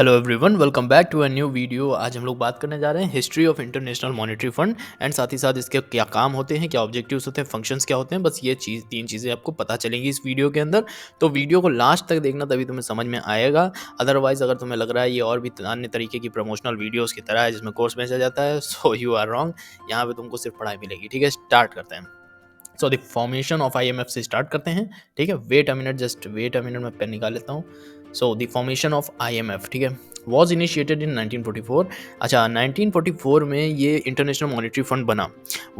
Hello everyone, welcome back to a new video. आज हम लोग बात करने जा रहे हैं history of International Monetary Fund and साथ ही साथ इसके क्या काम होते हैं, क्या ऑब्जेक्टिव्स होते हैं, फंक्शंस क्या होते हैं। बस ये तीन चीज़ें आपको पता चलेंगी इस वीडियो के अंदर। तो वीडियो को लास्ट तक देखना, तभी तुम्हें समझ में आएगा। अदरवाइज अगर तुम्हें लग रहा है ये और भी अन्य तरीके की प्रमोशनल वीडियोज़ की तरह है जिसमें कोर्स बेचा जाता है, सो यू आर रॉन्ग। यहाँ पे तुमको सिर्फ पढ़ाई मिलेगी। ठीक है, स्टार्ट करते हैं। So the formation of IMF से स्टार्ट करते हैं। ठीक है, wait a minute, just wait a minute, मैं पेन निकाल लेता हूँ। So the formation of IMF, ठीक है, वॉज इनिशिएटेड इन 1944। अच्छा, 1944 में ये इंटरनेशनल मॉनेटरी फंड बना।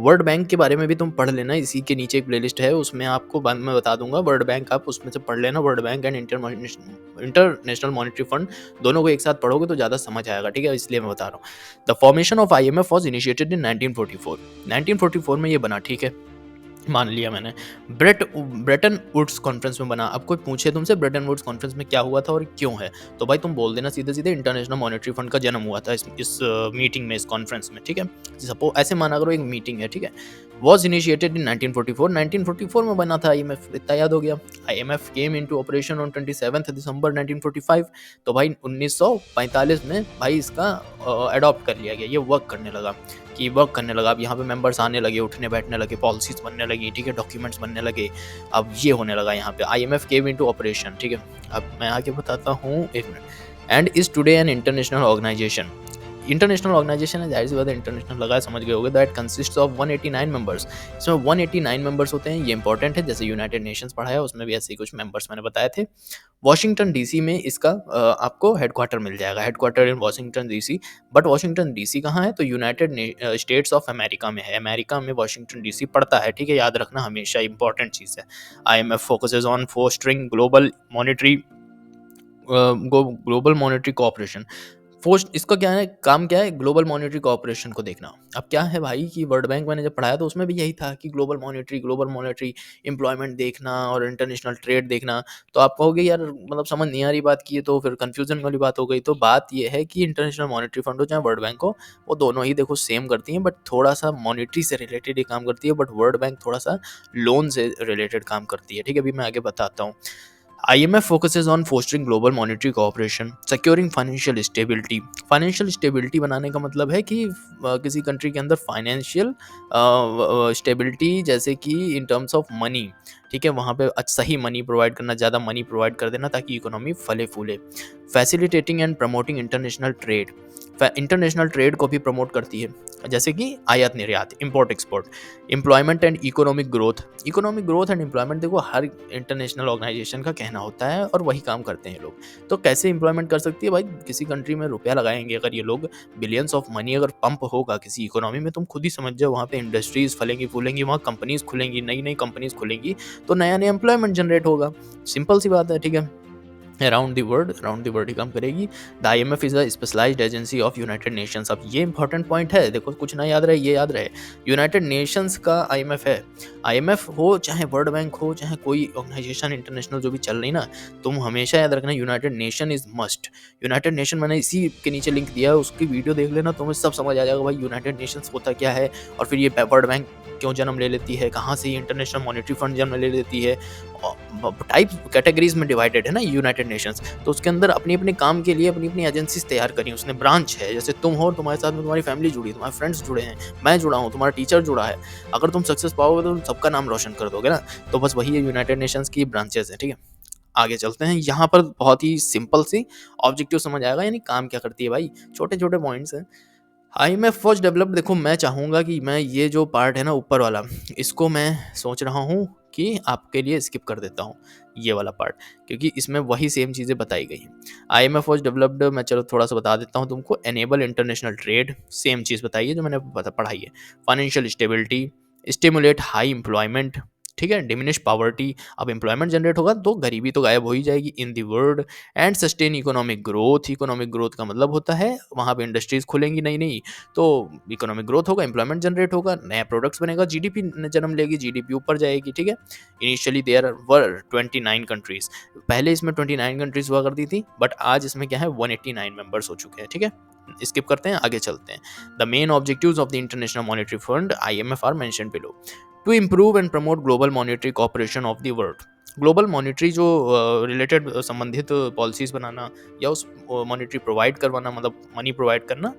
वर्ल्ड बैंक के बारे में भी तुम पढ़ लेना, इसी के नीचे एक प्लेलिस्ट है, उसमें आपको बाद में बता दूंगा। वर्ल्ड बैंक आप उसमें से पढ़ लेना। World bank and international Monetary fund दोनों को एक साथ पढ़ोगे तो ज़्यादा समझ आएगा। ठीक है, इसलिए मैं बता रहा हूँ। The formation of IMF was initiated in 1944। 1944 में ये बना। ठीक है, मान लिया मैंने। ब्रेटन वुड्स कॉन्फ्रेंस में बना। अब कोई पूछे तुमसे ब्रेटन वुड्स कॉन्फ्रेंस में क्या हुआ था और क्यों है, तो भाई तुम बोल देना सीधे सीधे इंटरनेशनल मॉनेटरी फंड का जन्म हुआ था इस मीटिंग में, इस कॉन्फ्रेंस में। ठीक है, सपोज ऐसे माना करो एक मीटिंग है। ठीक है, वॉज इनिशिएटेड इन 1944। 1944 में बना था आईएमएफ, इतना याद हो गया। IMF came into operation on 27 दिसंबर 1945। तो भाई 1945 में भाई इसका अडॉप्ट कर लिया गया, ये वर्क करने लगा। कि वर्क करने लगा। अब यहाँ पे मेंबर्स आने लगे, उठने बैठने लगे, पॉलिसीज बनने लगी। ठीक है, डॉक्यूमेंट्स बनने लगे। अब ये होने लगा यहाँ पे, आईएमएफ केम इनटू ऑपरेशन। ठीक है, अब मैं आगे बताता हूँ, एक minute. And is today an international organisation. International organisation है, जाहिर सी बात है इंटरनेशनल लगा है, समझ गए होगे। That consist of 189 members. इसमें 189 मेंबर्स होते हैं, ये इंपॉर्टेंट है। जैसे यूनाइटेड नेशंस पढ़ा है, उसमें भी ऐसे ही कुछ मेंबर्स मैंने बताए थे। वॉशिंगटन डीसी में इसका आपको हेडक्वार्टर मिल जाएगा, headquarter in Washington DC. But Washington DC कहाँ है, तो यूनाइटेड स्टेट्स ऑफ अमेरिका में है। अमेरिका में वॉशिंगटन डीसी पड़ता है। ठीक है, याद रखना, हमेशा इंपॉर्टेंट चीज़ है। IMF focuses on fostering global monetary cooperation. Force इसका क्या है, काम क्या है, ग्लोबल मॉनेटरी कोऑपरेशन को देखना। अब क्या है भाई कि वर्ल्ड बैंक मैंने जब पढ़ाया तो उसमें भी यही था कि ग्लोबल मॉनेटरी एम्प्लॉयमेंट देखना और इंटरनेशनल ट्रेड देखना। तो आप कहोगे यार मतलब समझ नहीं आ रही बात की है, तो फिर कंफ्यूजन वाली बात हो गई। तो बात ये है कि इंटरनेशनल मॉनेटरी फंड हो चाहे वर्ल्ड बैंक हो, वो दोनों ही देखो सेम करती हैं, बट थोड़ा सा मॉनेटरी से रिलेटेड ही काम करती है। बट वर्ल्ड बैंक थोड़ा सा लोन से रिलेटेड काम करती है। ठीक है, अभी मैं आगे बताता हूँ। IMF focuses on fostering global monetary cooperation, securing financial stability। Financial stability बनाने का मतलब है कि किसी कंट्री के अंदर फाइनेंशियल स्टेबिलिटी, जैसे कि इन टर्म्स ऑफ मनी। ठीक है, वहाँ पे सही मनी प्रोवाइड करना, ज़्यादा मनी प्रोवाइड कर देना ताकि इकोनॉमी फले फूले। Facilitating and promoting international trade. International trade को भी प्रमोट करती है, जैसे कि आयात निर्यात, import export. Employment and economic growth. Economic growth and employment देखो हर इंटरनेशनल ऑर्गेनाइजेशन का कहना होता है और वही काम करते हैं लोग। तो कैसे एम्प्लॉयमेंट कर सकती है भाई, किसी कंट्री में रुपया लगाएंगे अगर ये लोग, बिलियंस ऑफ मनी अगर पंप होगा किसी इकोनॉमी में, तुम खुद ही समझ जाओ वहाँ पे इंडस्ट्रीज फलेंगी फूलेंगी, वहाँ कंपनीज खुलेंगी, नई नई कंपनीज खुलेंगी, तो नया नया एम्प्लॉयमेंट जनरेट होगा। सिंपल सी बात है। ठीक है, अराउंड द वर्ल्ड ही काम करेगी। The IMF is a specialised agency of United Nations. अब ये इंपॉर्टेंट पॉइंट है, देखो कुछ ना याद रहे, ये याद रहे, यूनाइटेड नेशंस का IMF है। IMF हो चाहे वर्ल्ड बैंक हो चाहे कोई ऑर्गेनाइजेशन इंटरनेशनल जो भी चल रही ना, तुम हमेशा याद रखना United nation is must. United nation मैंने इसी के नीचे लिंक दिया है, उसकी वीडियो देख लेना, तुम्हें सब समझ आ जाएगा भाई यूनाइटेड नेशंस होता क्या है, और फिर ये वर्ल्ड बैंक क्यों जन्म ले लेती है, कहाँ से ये इंटरनेशनल मॉनेटरी फंड जन्म ले लेती है। टाइप कैटेगरीज में डिवाइडेड है ना यूनाइटेड नेशंस, तो उसके अंदर अपनी अपने काम के लिए अपनी अपनी एजेंसीज तैयार करी, उसने ब्रांच है। जैसे तुम हो, तुम्हारे साथ में तुम्हारी फैमिली जुड़ी है, तुम्हारे फ्रेंड्स जुड़े हैं, मैं जुड़ा हूँ, तुम्हारा टीचर जुड़ा है। अगर तुम सक्सेस पाओगे तो तुम सबका नाम रोशन कर दोगे ना। तो बस वही है, यूनाइटेड नेशंस की ब्रांचेस है। ठीक है, आगे चलते हैं। यहाँ पर बहुत ही सिंपल सी ऑब्जेक्टिव समझ आएगा, यानी काम क्या करती है भाई, छोटे छोटे पॉइंट्स हैं। IMF वॉज डेवलप्ड, देखो मैं चाहूँगा कि मैं ये जो पार्ट है ना ऊपर वाला, इसको मैं सोच रहा हूँ कि आपके लिए स्किप कर देता हूँ, ये वाला पार्ट, क्योंकि इसमें वही सेम चीज़ें बताई गई हैं। IMF वॉज डेवलप्ड, मैं चलो थोड़ा सा बता देता हूँ तुमको। एनेबल इंटरनेशनल ट्रेड, सेम चीज़ बताई है जो मैंने पढ़ाई है। Financial stability, stimulate high employment, ठीक है, डिमिनिश पॉवर्टी। अब एम्प्लॉयमेंट जनरेट होगा तो गरीबी तो गायब हो ही जाएगी in the world. And sustain economic growth. Economic growth का मतलब होता है वहाँ पे इंडस्ट्रीज खुलेंगी नई नई, तो इकोनॉमिक ग्रोथ होगा, एम्प्लॉयमेंट जनरेट होगा, नया प्रोडक्ट्स बनेगा, जीडीपी जन्म लेगी, जीडीपी ऊपर जाएगी। ठीक है, इनिशियली देयर वर 29 कंट्रीज। पहले इसमें 29 कंट्रीज हुआ करती थी, बट आज इसमें क्या है 189 मेंबर्स हो चुके हैं। ठीक है, स्किप करते हैं, आगे चलते हैं। The main objectives of the international Monetary Fund IMF are mentioned below. To improve and promote global monetary cooperation of the world, global monetary जो रिलेटेड संबंधित पॉलिसीज़ बनाना या उस मॉनेटरी प्रोवाइड करवाना, मतलब मनी प्रोवाइड करना,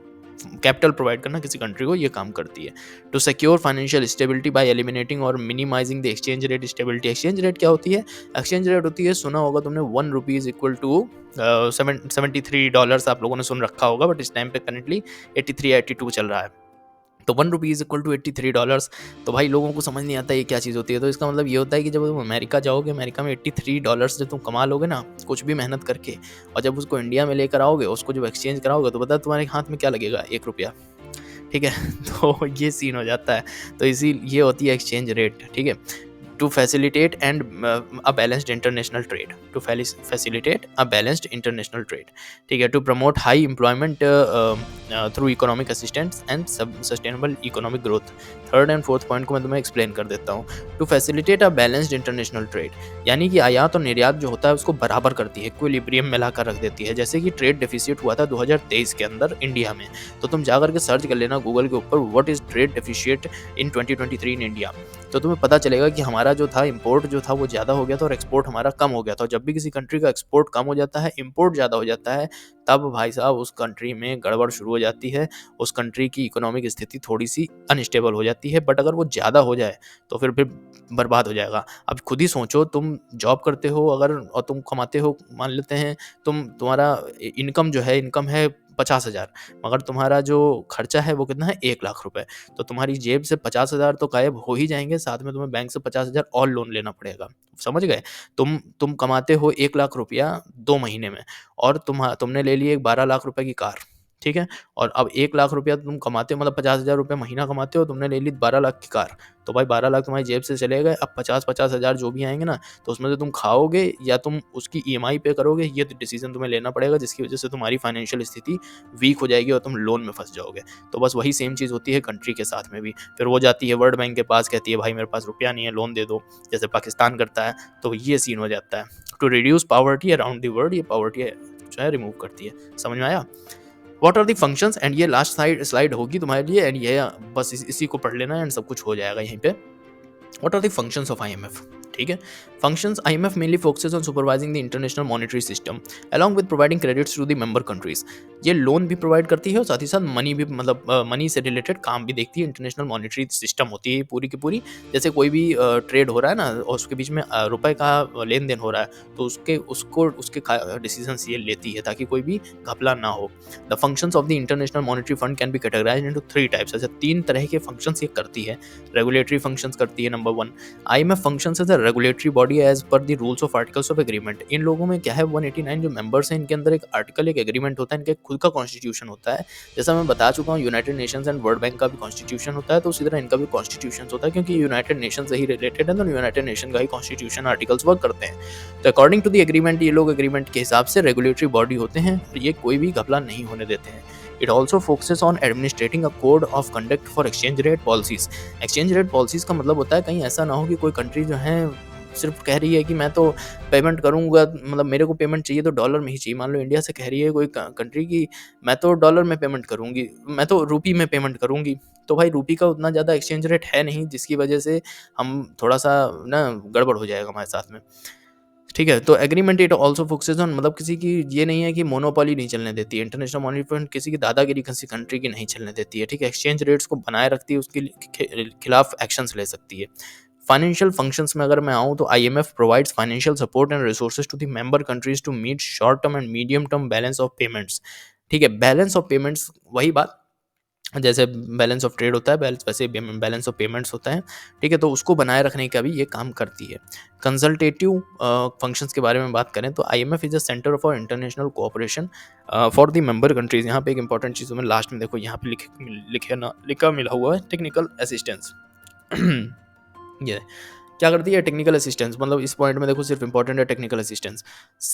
कैपिटल प्रोवाइड करना किसी कंट्री को, ये काम करती है। To secure financial stability by eliminating और minimising the exchange rate stability. Exchange rate क्या होती है? एक्सचेंज रेट होती है, सुना होगा तुमने, ₹1 इक्वल टू $73 आप लोगों ने सुन रखा होगा, बट इस टाइम पे करेंटली 83 या 82 चल रहा है। तो ₹1 इक्वल टू $83। तो भाई लोगों को समझ नहीं आता ये क्या चीज़ होती है। तो इसका मतलब ये होता है कि जब तुम अमेरिका जाओगे, अमेरिका में $83 जब तुम कमा लोगे ना कुछ भी मेहनत करके, और जब उसको इंडिया में लेकर आओगे, उसको जब एक्सचेंज कराओगे, तो पता है तुम्हारे हाथ में क्या लगेगा? ₹1। ठीक है तो ये सीन हो जाता है। तो इसी ये होती है एक्सचेंज रेट। ठीक है, to facilitate and a balanced international trade, to facilitate a balanced international trade. ठीक है, to promote high employment through economic assistance and sustainable economic growth. Third and fourth point को मैं तुम्हें एक्सप्लेन कर देता हूँ। To facilitate a balanced international trade, यानी कि आयात और निर्यात जो होता है उसको बराबर करती है, इक्विलिब्रियम में लाकर रख देती है। जैसे कि ट्रेड डेफिसिट हुआ था 2023 के अंदर इंडिया में, तो तुम जाकर के सर्च कर लेना गूगल के ऊपर, what is trade deficit in 2023 in India. तो तुम्हें पता चलेगा कि हमारा जो था इंपोर्ट जो था वो ज़्यादा हो गया था और एक्सपोर्ट हमारा कम हो गया था। जब भी किसी कंट्री का एक्सपोर्ट कम हो जाता है, इंपोर्ट ज़्यादा हो जाता है, तब भाई साहब उस कंट्री में गड़बड़ शुरू हो जाती है, उस कंट्री की इकोनॉमिक स्थिति थोड़ी सी अनस्टेबल हो जाती है। बट अगर वो ज़्यादा हो जाए तो फिर बर्बाद हो जाएगा। अब खुद ही सोचो, तुम जॉब करते हो अगर और तुम कमाते हो, मान लेते हैं तुम्हारा इनकम जो है, इनकम है 50,000, मगर तुम्हारा जो खर्चा है वो कितना है? 1,00,000 रुपए। तो तुम्हारी जेब से 50,000 तो गायब हो ही जाएंगे, साथ में तुम्हें बैंक से 50,000 और लोन लेना पड़ेगा। समझ गए? तुम कमाते हो 1,00,000 रुपया 2 महीने में, और तुमने ले ली एक 12,00,000 रुपए की कार। ठीक है, और अब 1,00,000 रुपया तुम कमाते हो, मतलब 50,000 रुपये महीना कमाते हो, तुमने ले ली 12 लाख की कार। तो भाई 12 लाख तुम्हारी जेब से चले गए। अब 50-50 हज़ार जो भी आएंगे ना, तो उसमें से तुम खाओगे या तुम उसकी ईएमआई पे करोगे, ये डिसीजन तुम्हें लेना पड़ेगा, जिसकी वजह से तुम्हारी फाइनेंशियल स्थिति वीक हो जाएगी और तुम लोन में फंस जाओगे। तो बस वही सेम चीज़ होती है कंट्री के साथ में भी। फिर वो जाती है वर्ल्ड बैंक के पास, कहती है भाई मेरे पास रुपया नहीं है, लोन दे दो, जैसे पाकिस्तान करता है। तो ये सीन हो जाता है। To reduce poverty around the world, ये पॉवर्टी जो है रिमूव करती है। समझ में आया? What are the functions, and ये लास्ट स्लाइड होगी तुम्हारे लिए, एंड ये बस इसी को पढ़ लेना एंड सब कुछ हो जाएगा यहीं पे। What are the functions of IMF? ठीक है, functions IMF mainly focuses on supervising the international monetary system along with providing credits to the member countries. ये लोन भी प्रोवाइड करती है और साथ ही साथ मनी भी, मतलब मनी से रिलेटेड काम भी देखती है। इंटरनेशनल मॉनेटरी सिस्टम होती है पूरी की पूरी। जैसे कोई भी ट्रेड हो रहा है ना, और उसके बीच में रुपए का लेन देन हो रहा है, तो उसके डिसीजंस ये लेती है ताकि कोई भी घपला ना हो। The functions of the international Monetary fund can be categorised into 3 types. ऐसे 3 तरह के फंक्शंस ये करती है। रेगुलेटरी फंक्शंस करती है, number 1। IMF functions as a regulatory body as per the rules of articles of agreement। इन लोगों में क्या है, 189 जो मेंबर्स हैं, इनके अंदर एक आर्टिकल, एक एग्रीमेंट होता है, इनके खुद का कॉन्स्टिट्यूशन होता है। जैसा मैं बता चुका हूँ, United Nations and world bank का भी कॉन्स्टिट्यूशन होता है, तो उसी तरह इनका भी कॉन्स्टिट्यूशन होता है, क्योंकि यूनाइटेड नेशन से ही रिलेटेड है, तो यूनाइटेड नेशन का ही कॉन्स्टिट्यूशन आर्टिकल्स वर्क करते हैं। तो अकॉर्डिंग टू द एग्रीमेंट, ये लोग एग्रीमेंट के हिसाब से रेगुलेटरी बॉडी होते हैं, ये कोई भी घपला नहीं होने देते हैं। It also focuses on administrating a code of conduct for exchange rate policies। exchange rate policies का मतलब होता है कहीं ऐसा ना हो कि कोई कंट्री जो है सिर्फ कह रही है कि मैं तो पेमेंट करूंगा, मतलब मेरे को पेमेंट चाहिए तो डॉलर में ही चाहिए। मान लो इंडिया से कह रही है कोई कंट्री की, मैं तो डॉलर में पेमेंट करूंगी, मैं तो रूपी में पेमेंट करूंगी। तो भाई रूपी का उतना ज़्यादा एक्सचेंज रेट है नहीं, जिसकी वजह से हम थोड़ा सा ना गड़बड़ हो जाएगा हमारे साथ में। ठीक है, तो agreement it also focuses on, मतलब किसी की ये नहीं है कि मोनोपोली नहीं चलने देती है। इंटरनेशनल मॉनेटरी फंड किसी की दादागिरी किसी कंट्री की नहीं चलने देती है। ठीक है, एक्सचेंज रेट्स को बनाए रखती है, उसके खिलाफ एक्शंस ले सकती है। फाइनेंशियल फंक्शंस में अगर मैं आऊँ तो IMF provides financial support and resources to the member countries to meet short term and medium term balance of payments. ठीक है, बैलेंस ऑफ पेमेंट्स, वही बात जैसे बैलेंस ऑफ ट्रेड होता है, वैसे बैलेंस ऑफ पेमेंट्स होता है। ठीक है, तो उसको बनाए रखने का भी ये काम करती है। कंसल्टेटिव फंक्शंस के बारे में बात करें तो IMF is a centre for international cooperation for the member countries. यहाँ पे एक इंपॉर्टेंट चीज़ में लास्ट में देखो, यहाँ पे लिखा मिला हुआ है टेक्निकल असिस्टेंस। ये क्या करती है? टेक्निकल असिस्टेंस, मतलब इस पॉइंट में देखो सिर्फ इंपॉर्टेंट है टेक्निकल असिस्टेंस।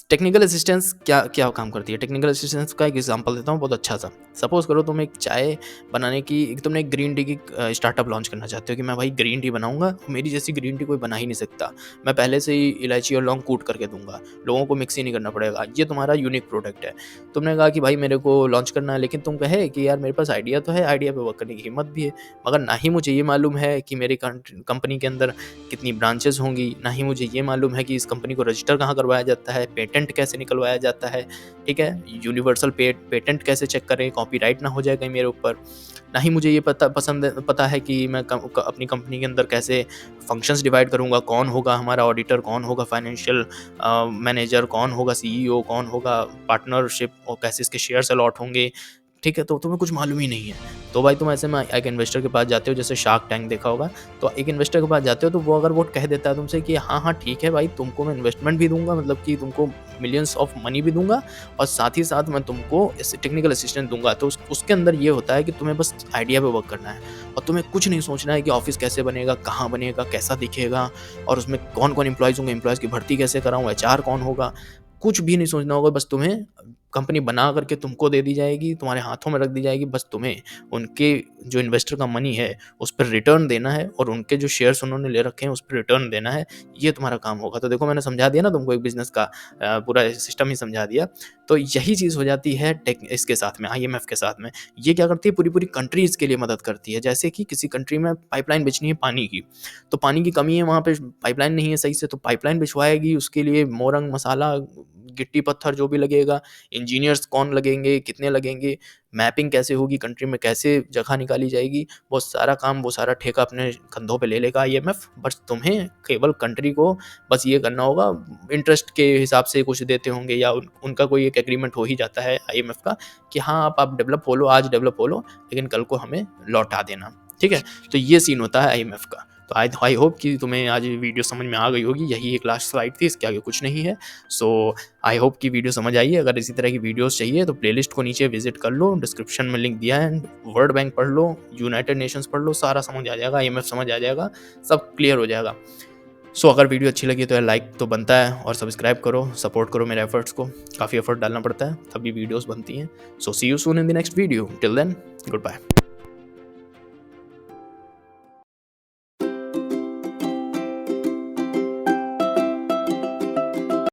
टेक्निकल असिस्टेंस क्या क्या काम करती है? टेक्निकल असिस्टेंस का एक एग्जांपल देता हूँ बहुत अच्छा सा। सपोज करो तुम एक चाय बनाने की, तुमने एक ग्रीन टी की स्टार्टअप लॉन्च करना चाहते हो कि मैं भाई ग्रीन टी बनाऊंगा, मेरी जैसी ग्रीन टी कोई बना ही नहीं सकता, मैं पहले से ही इलायची और लौंग कूट करके दूंगा, लोगों को मिक्स ही नहीं करना पड़ेगा, ये तुम्हारा यूनिक प्रोडक्ट है। तुमने कहा कि भाई मेरे को लॉन्च करना है, लेकिन तुम कहे कि यार मेरे पास आइडिया तो है, आइडिया पे वर्क करने की हिम्मत भी है, मगर ना ही मुझे ये मालूम है कि मेरी कंपनी के अंदर कितनी कितनी ब्रांचेस होंगी, ना ही मुझे ये मालूम है कि इस कंपनी को रजिस्टर कहाँ करवाया जाता है, पेटेंट कैसे निकलवाया जाता है, ठीक है, यूनिवर्सल पेटेंट कैसे चेक करें, कॉपीराइट ना हो जाए कहीं मेरे ऊपर। ना ही मुझे ये पता है कि मैं अपनी कंपनी के अंदर कैसे फंक्शंस डिवाइड करूँगा, कौन होगा हमारा ऑडिटर, कौन होगा फाइनेंशियल मैनेजर, कौन होगा सीईओ, कौन होगा पार्टनरशिप, और कैसे इसके शेयर्स अलॉट होंगे, ठीक है? तो तुम्हें कुछ मालूम ही नहीं है। तो भाई तुम ऐसे में एक इन्वेस्टर के पास जाते हो, जैसे शार्क टैंक देखा होगा, तो एक इन्वेस्टर के पास जाते हो तो वो अगर वो कह देता है तुमसे कि हाँ, हाँ, ठीक है भाई, तुमको मैं इन्वेस्टमेंट भी दूँगा, मतलब कि तुमको मिलियंस ऑफ मनी भी दूँगा, और साथ ही साथ मैं तुमको टेक्निकल असिस्टेंट दूँगा। तो उसके अंदर ये होता है कि तुम्हें बस आइडिया पे वर्क करना है, और तुम्हें कुछ नहीं सोचना है कि ऑफ़िस कैसे बनेगा, कहाँ बनेगा, कैसा दिखेगा, और उसमें कौन-कौन एम्प्लॉइज़ होंगे, एम्प्लॉइज़ की भर्ती कैसे कराऊँ, एचआर कौन होगा, कुछ भी नहीं सोचना होगा। बस तुम्हें कंपनी बना करके तुमको दे दी जाएगी, तुम्हारे हाथों में रख दी जाएगी, बस तुम्हें उनके जो इन्वेस्टर का मनी है उस पर रिटर्न देना है, और उनके जो शेयर्स उन्होंने ले रखे हैं उस पर रिटर्न देना है, ये तुम्हारा काम होगा। तो देखो मैंने समझा दिया ना तुमको, एक बिज़नेस का पूरा सिस्टम ही समझा दिया। तो यही चीज़ हो जाती है इसके साथ में, आईएमएफ के साथ में। ये क्या करती है, पूरी-पूरी कंट्रीज़ के लिए मदद करती है। जैसे कि किसी कंट्री में पाइपलाइन बिछनी है पानी की, तो पानी की कमी है वहाँ पे, पाइपलाइन नहीं है सही से, तो पाइपलाइन बिछवाएगी, उसके लिए मोरंग, मसाला, गिट्टी, पत्थर जो भी लगेगा, इंजीनियर्स कौन लगेंगे, कितने लगेंगे, मैपिंग कैसे होगी, कंट्री में कैसे जगह निकाली जाएगी, वो सारा काम, वो सारा ठेका अपने कंधों पे ले लेगा आईएमएफ। बस तुम्हें केवल कंट्री को बस ये करना होगा, इंटरेस्ट के हिसाब से कुछ देते होंगे, या उनका कोई एक एग्रीमेंट हो ही जाता है आईएमएफ का कि हाँ आप डेवलप हो लो, आज डेवलप हो लो, लेकिन कल को हमें लौटा देना, ठीक है। तो ये सीन होता है आईएमएफ का। तो आई होप कि तुम्हें आज वीडियो समझ में आ गई होगी। यही एक लास्ट स्लाइड थी, इसके आगे कुछ नहीं है। सो आई होप कि वीडियो समझ आई है। अगर इसी तरह की वीडियोस चाहिए तो प्लेलिस्ट को नीचे विजिट कर लो, डिस्क्रिप्शन में लिंक दिया है, वर्ल्ड बैंक पढ़ लो, यूनाइटेड नेशंस पढ़ लो, सारा समझ आ जाएगा, आईएमएफ समझ आ जाएगा, सब क्लियर हो जाएगा। सो अगर वीडियो अच्छी लगी तो यार लाइक तो बनता है, और सब्सक्राइब करो, सपोर्ट करो मेरे एफर्ट्स को, काफ़ी एफर्ट डालना पड़ता है तभी वीडियोस बनती हैं। So see you soon in the next video, till then good bye.